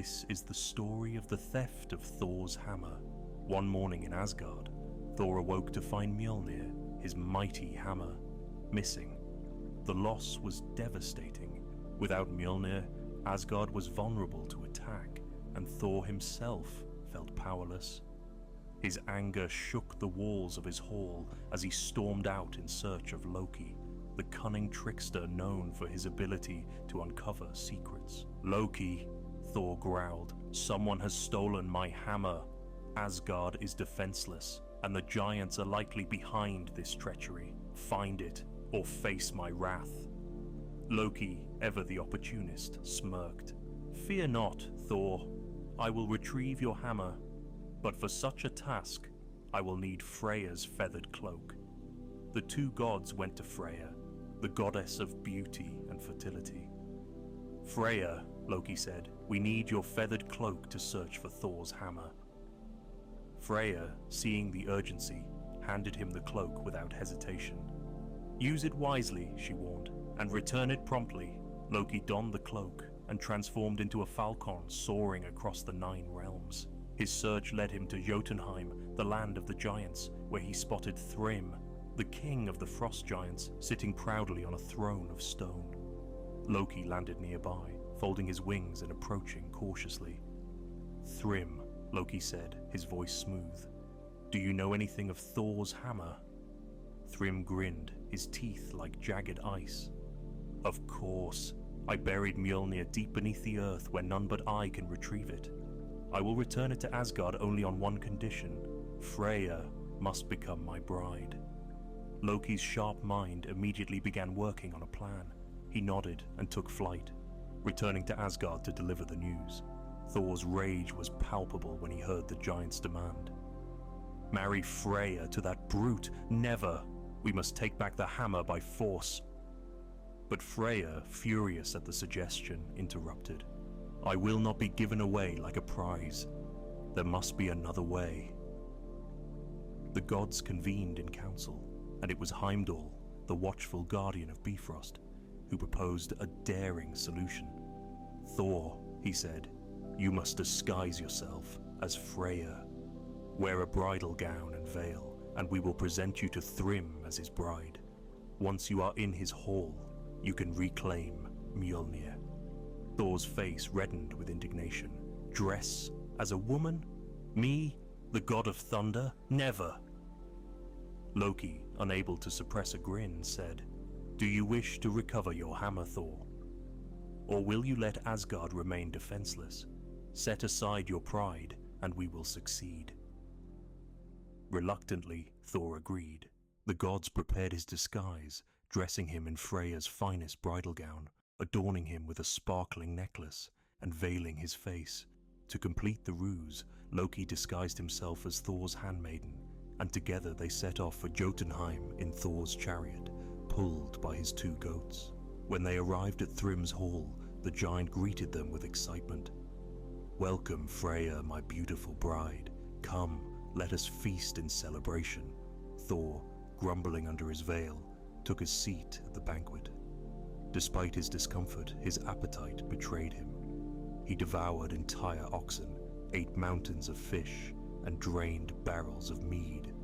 This is the story of the theft of Thor's hammer. One morning in Asgard, Thor awoke to find Mjolnir, his mighty hammer, missing. The loss was devastating. Without Mjolnir, Asgard was vulnerable to attack, and Thor himself felt powerless. His anger shook the walls of his hall as he stormed out in search of Loki, the cunning trickster known for his ability to uncover secrets. "Loki," Thor growled, "someone has stolen my hammer. Asgard is defenseless, and the giants are likely behind this treachery. Find it, or face my wrath." Loki, ever the opportunist, smirked. "Fear not, Thor. I will retrieve your hammer. But for such a task, I will need Freya's feathered cloak." The two gods went to Freya, the goddess of beauty and fertility. "Freya," Loki said, "we need your feathered cloak to search for Thor's hammer." Freya, seeing the urgency, handed him the cloak without hesitation. "Use it wisely," she warned, "and return it promptly." Loki donned the cloak and transformed into a falcon soaring across the 9 realms. His search led him to Jotunheim, the land of the giants, where he spotted Thrym, the king of the frost giants, sitting proudly on a throne of stone. Loki landed nearby, folding his wings and approaching cautiously. "Thrym," Loki said, his voice smooth, "do you know anything of Thor's hammer?" Thrym grinned, his teeth like jagged ice. "Of course. I buried Mjolnir deep beneath the earth where none but I can retrieve it. I will return it to Asgard only on one condition. Freya must become my bride." Loki's sharp mind immediately began working on a plan. He nodded and took flight, returning to Asgard to deliver the news. Thor's rage was palpable when he heard the giant's demand. "Marry Freya to that brute? Never! We must take back the hammer by force." But Freya, furious at the suggestion, interrupted. "I will not be given away like a prize. There must be another way." The gods convened in council, and it was Heimdall, the watchful guardian of Bifrost, who proposed a daring solution. "Thor," he said, "you must disguise yourself as Freya. Wear a bridal gown and veil, and we will present you to Thrym as his bride. Once you are in his hall, you can reclaim Mjolnir." Thor's face reddened with indignation. "Dress as a woman? Me, the god of thunder? Never!" Loki, unable to suppress a grin, said, "Do you wish to recover your hammer, Thor? Or will you let Asgard remain defenseless? Set aside your pride, and we will succeed." Reluctantly, Thor agreed. The gods prepared his disguise, dressing him in Freya's finest bridal gown, adorning him with a sparkling necklace, and veiling his face. To complete the ruse, Loki disguised himself as Thor's handmaiden, and together they set off for Jotunheim in Thor's chariot, pulled by his 2 goats. When they arrived at Thrym's hall, the giant greeted them with excitement. "Welcome, Freya, my beautiful bride. Come, let us feast in celebration." Thor, grumbling under his veil, took a seat at the banquet. Despite his discomfort, his appetite betrayed him. He devoured entire oxen, ate mountains of fish, and drained barrels of mead.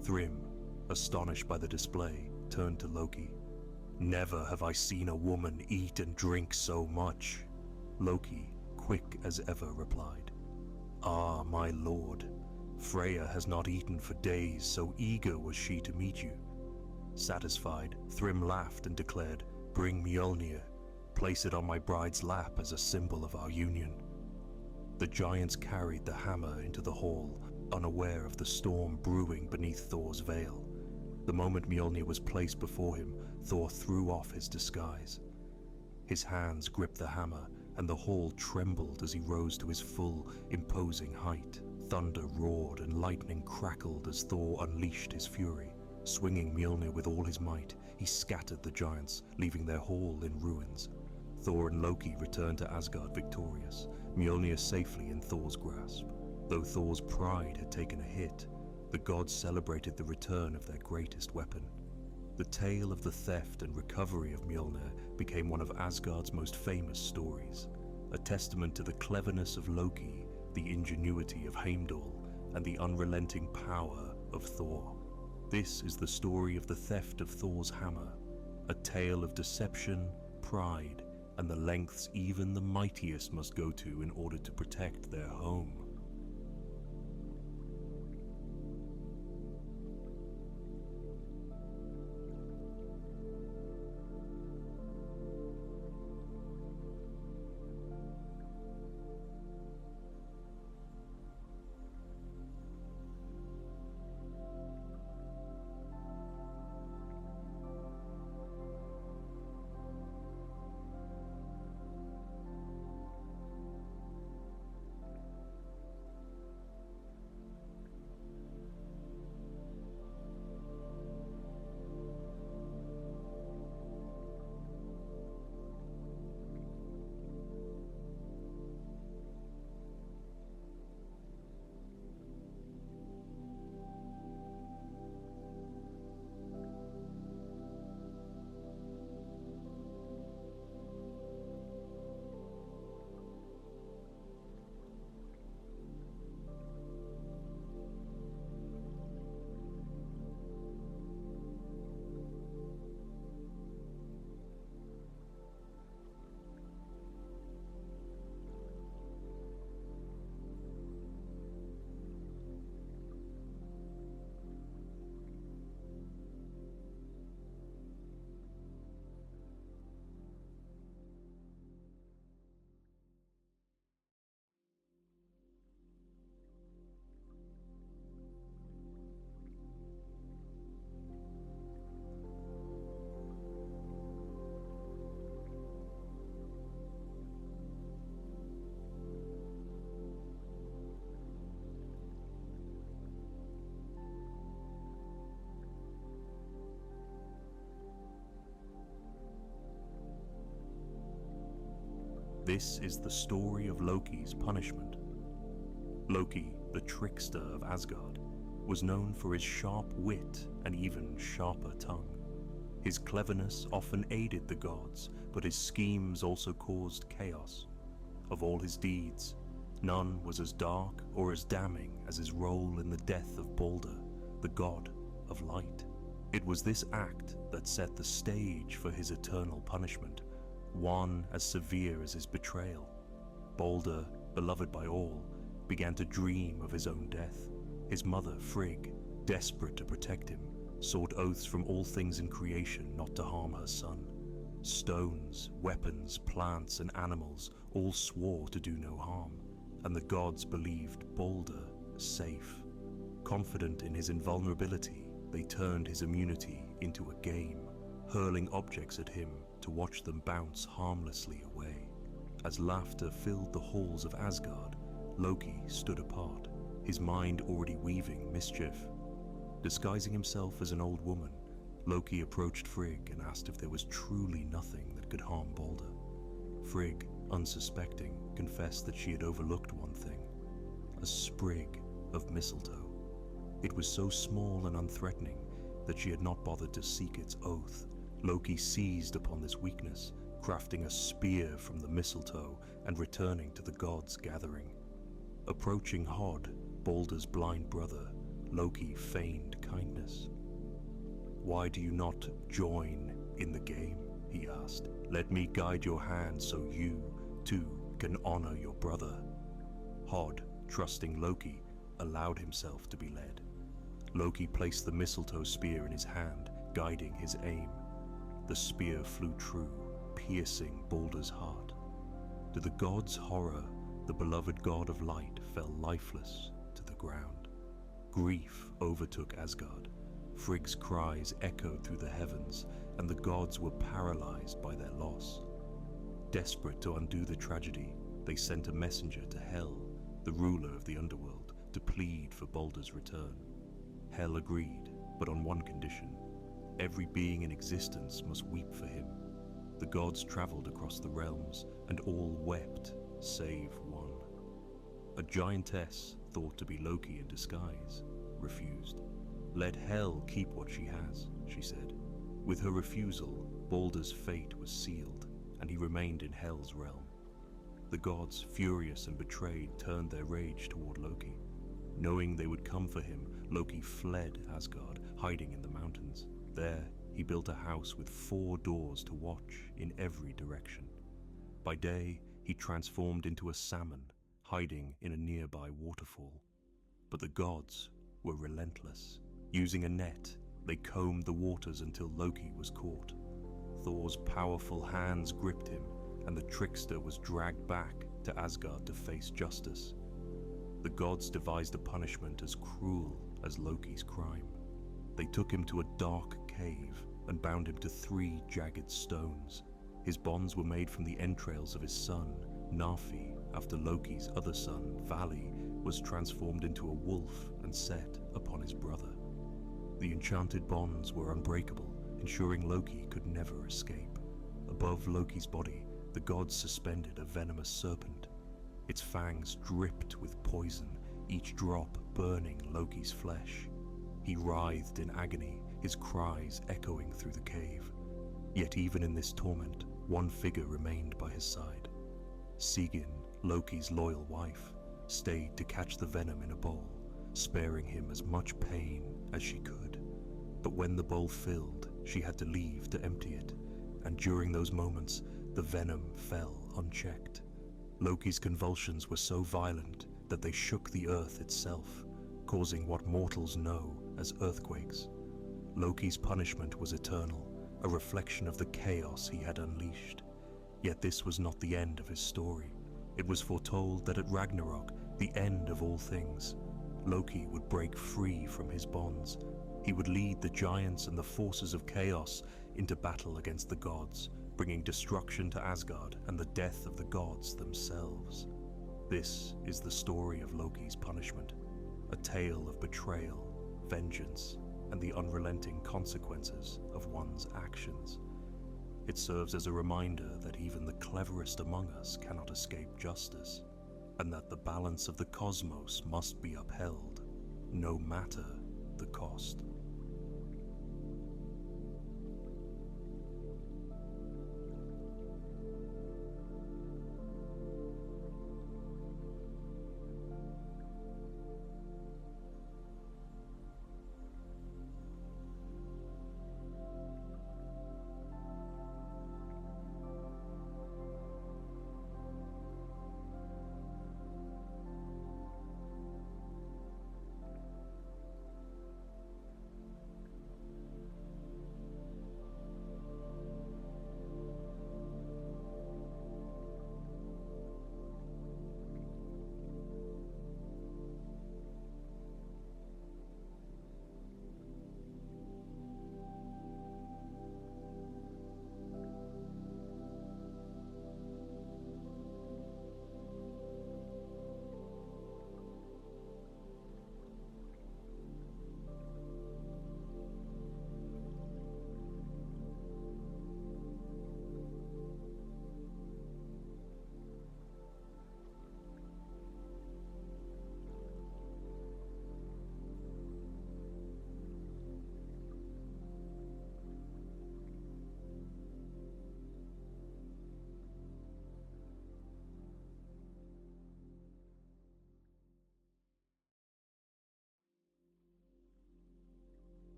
Thrym, astonished by the display, turned to Loki. "Never have I seen a woman eat and drink so much." Loki, quick as ever, replied, "Ah, my lord, Freya has not eaten for days, so eager was she to meet you." Satisfied, Thrym laughed and declared, "Bring Mjolnir. Place it on my bride's lap as a symbol of our union." The giants carried the hammer into the hall, unaware of the storm brewing beneath Thor's veil. The moment Mjolnir was placed before him, Thor threw off his disguise. His hands gripped the hammer, and the hall trembled as he rose to his full, imposing height. Thunder roared and lightning crackled as Thor unleashed his fury. Swinging Mjolnir with all his might, he scattered the giants, leaving their hall in ruins. Thor and Loki returned to Asgard victorious, Mjolnir safely in Thor's grasp. Though Thor's pride had taken a hit, the gods celebrated the return of their greatest weapon. The tale of the theft and recovery of Mjolnir became one of Asgard's most famous stories. a testament to the cleverness of Loki, the ingenuity of Heimdall, and the unrelenting power of Thor. This is the story of the theft of Thor's hammer, a tale of deception, pride, and the lengths even the mightiest must go to in order to protect their home. This is the story of Loki's punishment. Loki, the trickster of Asgard, was known for his sharp wit and even sharper tongue. His cleverness often aided the gods, but his schemes also caused chaos. Of all his deeds, none was as dark or as damning as his role in the death of Balder, the god of light. It was this act that set the stage for his eternal punishment, one as severe as his betrayal. Balder, beloved by all, began to dream of his own death. His mother, Frigg, desperate to protect him, sought oaths from all things in creation not to harm her son. Stones, weapons, plants, and animals all swore to do no harm, and the gods believed Balder safe. Confident in his invulnerability, they turned his immunity into a game, hurling objects at him to watch them bounce harmlessly away. As laughter filled the halls of Asgard, Loki stood apart, his mind already weaving mischief. Disguising himself as an old woman, Loki approached Frigg and asked if there was truly nothing that could harm Balder. Frigg, unsuspecting, confessed that she had overlooked one thing: a sprig of mistletoe. It was so small and unthreatening that she had not bothered to seek its oath. Loki seized upon this weakness, crafting a spear from the mistletoe and returning to the gods' gathering. Approaching Hod, Balder's blind brother, Loki feigned kindness. "Why do you not join in the game?" he asked. "Let me guide your hand so you, too, can honor your brother." Hod, trusting Loki, allowed himself to be led. Loki placed the mistletoe spear in his hand, guiding his aim. The spear flew true, piercing Balder's heart. To the gods' horror, the beloved god of light fell lifeless to the ground. Grief overtook Asgard. Frigg's cries echoed through the heavens, and the gods were paralyzed by their loss. Desperate to undo the tragedy, they sent a messenger to Hel, the ruler of the underworld, to plead for Balder's return. Hel agreed, but on one condition: every being in existence must weep for him. The gods traveled across the realms, and all wept, save one. A giantess, thought to be Loki in disguise, refused. "Let Hel keep what she has," she said. With her refusal, Balder's fate was sealed, and he remained in Hel's realm. The gods, furious and betrayed, turned their rage toward Loki. Knowing they would come for him, Loki fled Asgard, hiding in the mountains. There, he built a house with 4 doors to watch in every direction. By day, he transformed into a salmon, hiding in a nearby waterfall. But the gods were relentless. Using a net, they combed the waters until Loki was caught. Thor's powerful hands gripped him, and the trickster was dragged back to Asgard to face justice. The gods devised a punishment as cruel as Loki's crime. They took him to a dark cave and bound him to 3 jagged stones. His bonds were made from the entrails of his son, Nafi, after Loki's other son, Vali, was transformed into a wolf and set upon his brother. The enchanted bonds were unbreakable, ensuring Loki could never escape. Above Loki's body, the gods suspended a venomous serpent. Its fangs dripped with poison, each drop burning Loki's flesh. He writhed in agony, his cries echoing through the cave. Yet even in this torment, one figure remained by his side. Sigyn, Loki's loyal wife, stayed to catch the venom in a bowl, sparing him as much pain as she could. But when the bowl filled, she had to leave to empty it, and during those moments, the venom fell unchecked. Loki's convulsions were so violent that they shook the earth itself, causing what mortals know as earthquakes. Loki's punishment was eternal, a reflection of the chaos he had unleashed. Yet this was not the end of his story. It was foretold that at Ragnarok, the end of all things, Loki would break free from his bonds. He would lead the giants and the forces of chaos into battle against the gods, bringing destruction to Asgard and the death of the gods themselves. This is the story of Loki's punishment, a tale of betrayal, vengeance, and the unrelenting consequences of one's actions. It serves as a reminder that even the cleverest among us cannot escape justice, and that the balance of the cosmos must be upheld, no matter the cost.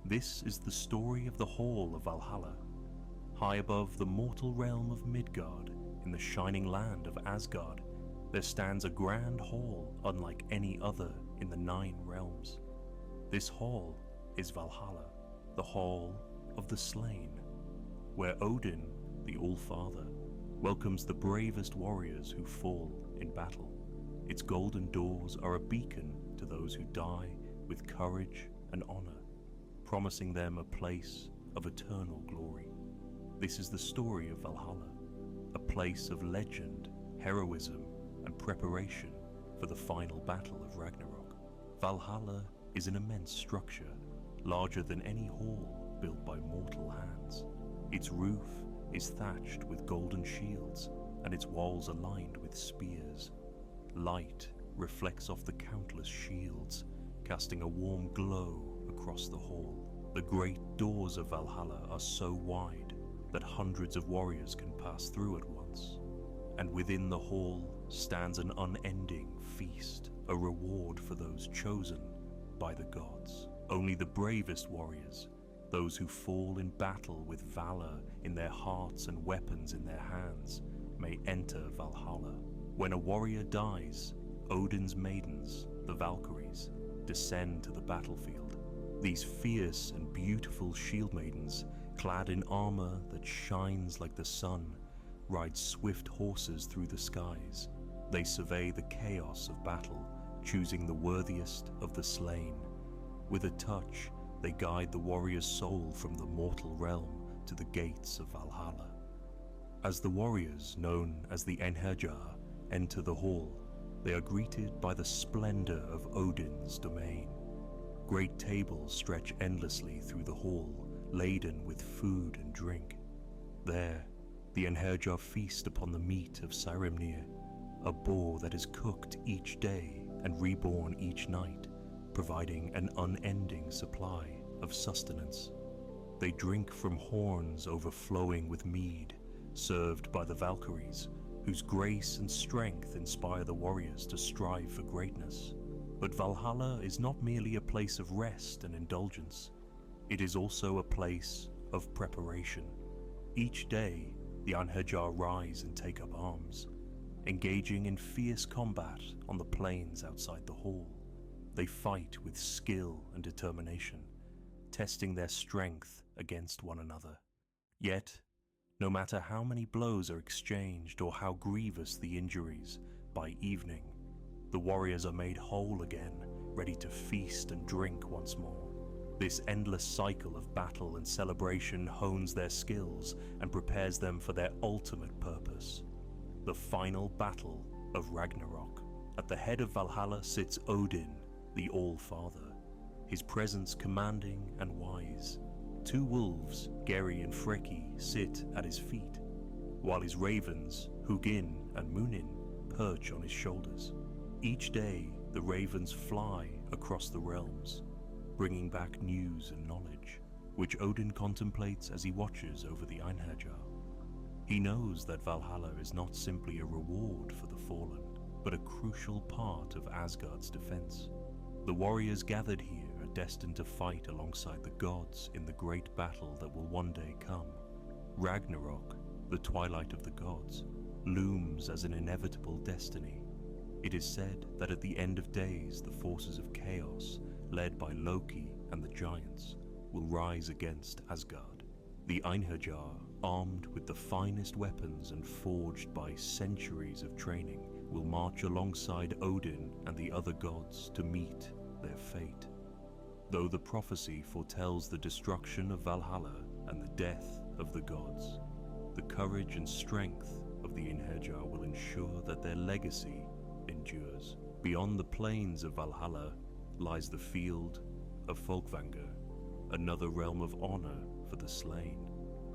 This is the story of the Hall of Valhalla. High above the mortal realm of Midgard, in the shining land of Asgard, there stands a grand hall unlike any other in the 9 realms. This hall is Valhalla, the Hall of the Slain, where Odin, the All-Father, welcomes the bravest warriors who fall in battle. Its golden doors are a beacon to those who die with courage and honor, promising them a place of eternal glory. This is the story of Valhalla, a place of legend, heroism, and preparation for the final battle of Ragnarok. Valhalla is an immense structure, larger than any hall built by mortal hands. Its roof is thatched with golden shields, and its walls are lined with spears. Light reflects off the countless shields, casting a warm glow across the hall. The great doors of Valhalla are so wide that hundreds of warriors can pass through at once. And within the hall stands an unending feast, a reward for those chosen by the gods. Only the bravest warriors, those who fall in battle with valor in their hearts and weapons in their hands, may enter Valhalla. When a warrior dies, Odin's maidens, the Valkyries, descend to the battlefield. These fierce and beautiful shield maidens, clad in armor that shines like the sun, ride swift horses through the skies. They survey the chaos of battle, choosing the worthiest of the slain. With a touch, they guide the warrior's soul from the mortal realm to the gates of Valhalla. As the warriors, known as the Einherjar, enter the hall, they are greeted by the splendor of Odin's domain. Great tables stretch endlessly through the hall, laden with food and drink. There, the Einherjar feast upon the meat of Sarimnir, a boar that is cooked each day and reborn each night, providing an unending supply of sustenance. They drink from horns overflowing with mead, served by the Valkyries, whose grace and strength inspire the warriors to strive for greatness. But Valhalla is not merely a place of rest and indulgence. It is also a place of preparation. Each day, the Einherjar rise and take up arms, engaging in fierce combat on the plains outside the hall. They fight with skill and determination, testing their strength against one another. Yet, no matter how many blows are exchanged or how grievous the injuries, by evening, the warriors are made whole again, ready to feast and drink once more. This endless cycle of battle and celebration hones their skills and prepares them for their ultimate purpose, the final battle of Ragnarok. At the head of Valhalla sits Odin, the All-Father, his presence commanding and wise. Two wolves, Geri and Freki, sit at his feet, while his ravens, Hugin and Munin, perch on his shoulders. Each day, the ravens fly across the realms, bringing back news and knowledge, which Odin contemplates as he watches over the Einherjar. He knows that Valhalla is not simply a reward for the fallen, but a crucial part of Asgard's defense. The warriors gathered here are destined to fight alongside the gods in the great battle that will one day come. Ragnarok, the twilight of the gods, looms as an inevitable destiny. It is said that at the end of days, the forces of chaos, led by Loki and the giants, will rise against Asgard. The Einherjar, armed with the finest weapons and forged by centuries of training, will march alongside Odin and the other gods to meet their fate. Though the prophecy foretells the destruction of Valhalla and the death of the gods, the courage and strength of the Einherjar will ensure that their legacy endures. Beyond the plains of Valhalla lies the field of Folkvanger, another realm of honor for the slain.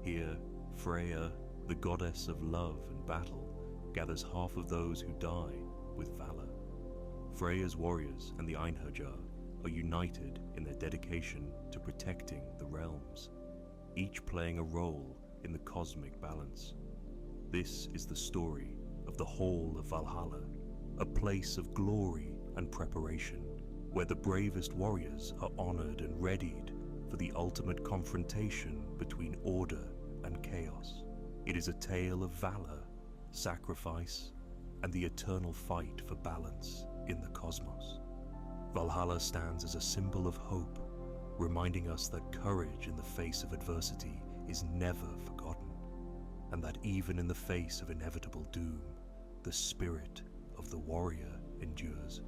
Here, Freya, the goddess of love and battle, gathers half of those who die with valor. Freya's warriors and the Einherjar are united in their dedication to protecting the realms, each playing a role in the cosmic balance. This is the story of the Hall of Valhalla, a place of glory and preparation, where the bravest warriors are honored and readied for the ultimate confrontation between order and chaos. It is a tale of valor, sacrifice, and the eternal fight for balance in the cosmos. Valhalla stands as a symbol of hope, reminding us that courage in the face of adversity is never forgotten, and that even in the face of inevitable doom, the spirit of the warrior endures.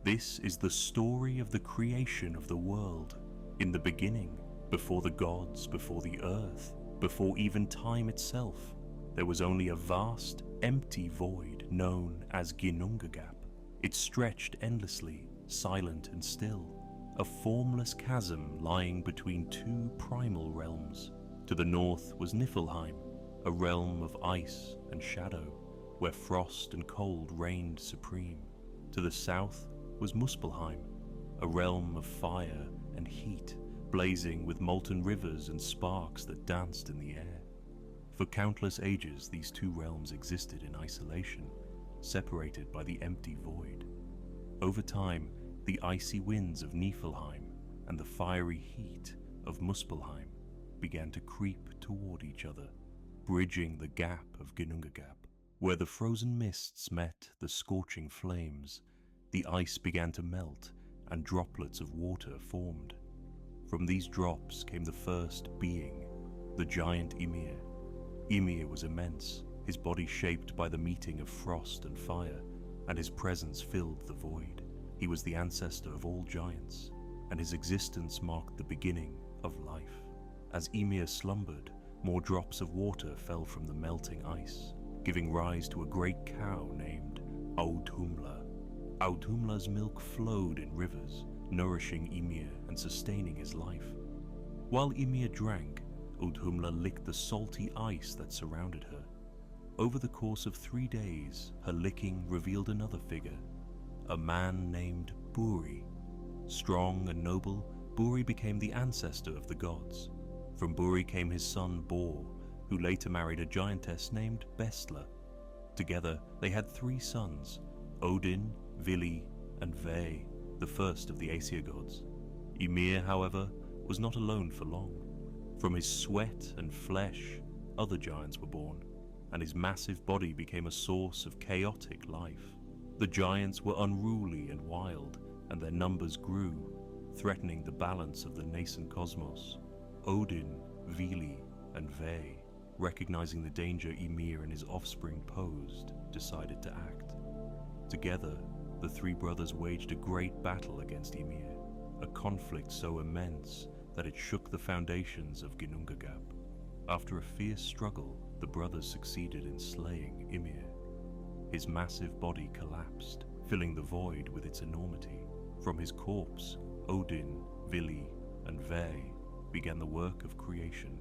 This is the story of the creation of the world. In the beginning, before the gods, before the earth, before even time itself, there was only a vast, empty void known as Ginnungagap. It stretched endlessly, silent and still, a formless chasm lying between two primal realms. To the north was Niflheim, a realm of ice and shadow, where frost and cold reigned supreme. To the south was Muspelheim, a realm of fire and heat, blazing with molten rivers and sparks that danced in the air. For countless ages these two realms existed in isolation, separated by the empty void. Over time, the icy winds of Niflheim and the fiery heat of Muspelheim began to creep toward each other, bridging the gap of Ginnungagap. Where the frozen mists met the scorching flames, the ice began to melt and droplets of water formed. From these drops came the first being, the giant Ymir. Ymir was immense, his body shaped by the meeting of frost and fire, and his presence filled the void. He was the ancestor of all giants, and his existence marked the beginning of life. As Ymir slumbered, more drops of water fell from the melting ice, giving rise to a great cow named Audhumla. Audhumla's milk flowed in rivers, nourishing Ymir and sustaining his life. While Ymir drank, Audhumla licked the salty ice that surrounded her. Over the course of 3 days, her licking revealed another figure, a man named Buri. Strong and noble, Buri became the ancestor of the gods. From Buri came his son Bor, who later married a giantess named Bestla. Together, they had 3 sons, Odin, Vili, and Ve, the first of the Aesir gods. Ymir, however, was not alone for long. From his sweat and flesh, other giants were born, and his massive body became a source of chaotic life. The giants were unruly and wild, and their numbers grew, threatening the balance of the nascent cosmos. Odin, Vili, and Ve, recognizing the danger Ymir and his offspring posed, decided to act. Together, the 3 brothers waged a great battle against Ymir, a conflict so immense that it shook the foundations of Ginnungagap. After a fierce struggle, the brothers succeeded in slaying Ymir. His massive body collapsed, filling the void with its enormity. From his corpse, Odin, Vili, and Ve began the work of creation.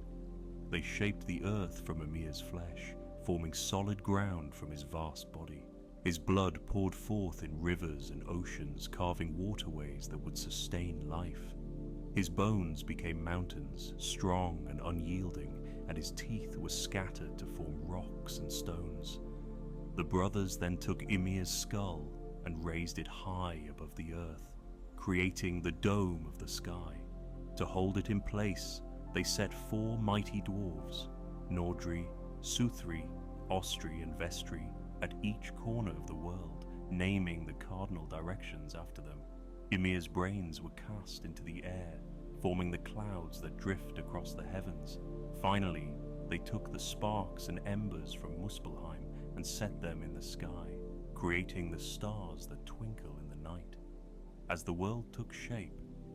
They shaped the earth from Ymir's flesh, forming solid ground from his vast body. His blood poured forth in rivers and oceans, carving waterways that would sustain life. His bones became mountains, strong and unyielding, and his teeth were scattered to form rocks and stones. The brothers then took Ymir's skull and raised it high above the earth, creating the dome of the sky. To hold it in place, they set 4 mighty dwarves, Nordri, Suthri, Ostri, and Vestri, at each corner of the world, naming the cardinal directions after them. Ymir's brains were cast into the air, forming the clouds that drift across the heavens. Finally, they took the sparks and embers from Muspelheim and set them in the sky, creating the stars that twinkle in the night. As the world took shape,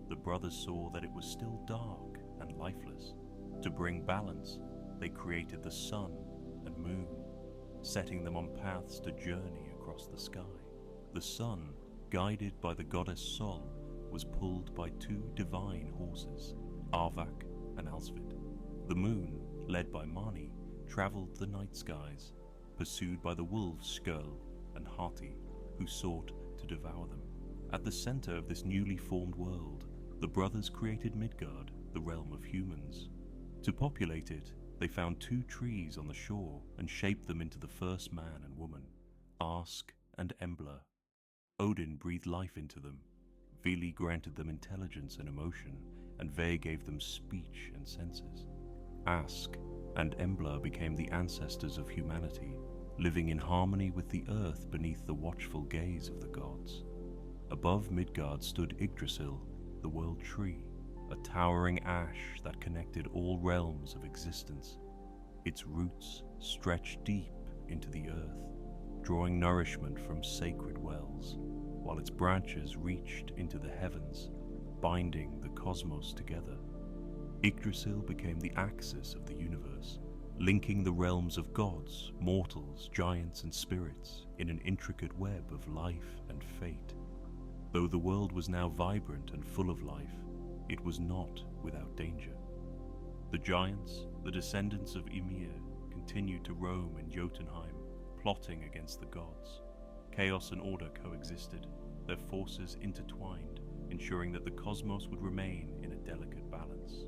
the brothers saw that it was still dark and lifeless. To bring balance, they created the sun and moon, setting them on paths to journey across the sky. The sun, guided by the goddess Sol, was pulled by 2 divine horses, Arvak and Alsvid. The moon, led by Mani, travelled the night skies, pursued by the wolves Skirl and Hati, who sought to devour them. At the center of this newly formed world, the brothers created Midgard, the realm of humans. To populate it, they found 2 trees on the shore and shaped them into the first man and woman, Ask and Embla. Odin breathed life into them. Vili granted them intelligence and emotion, and Ve gave them speech and senses. Ask and Embla became the ancestors of humanity, living in harmony with the earth beneath the watchful gaze of the gods. Above Midgard stood Yggdrasil, the world tree, a towering ash that connected all realms of existence. Its roots stretched deep into the earth, drawing nourishment from sacred wells, while its branches reached into the heavens, binding the cosmos together. Yggdrasil became the axis of the universe, linking the realms of gods, mortals, giants, and spirits in an intricate web of life and fate. Though the world was now vibrant and full of life, it was not without danger. The giants, the descendants of Ymir, continued to roam in Jotunheim, plotting against the gods. Chaos and order coexisted, their forces intertwined, ensuring that the cosmos would remain in a delicate balance.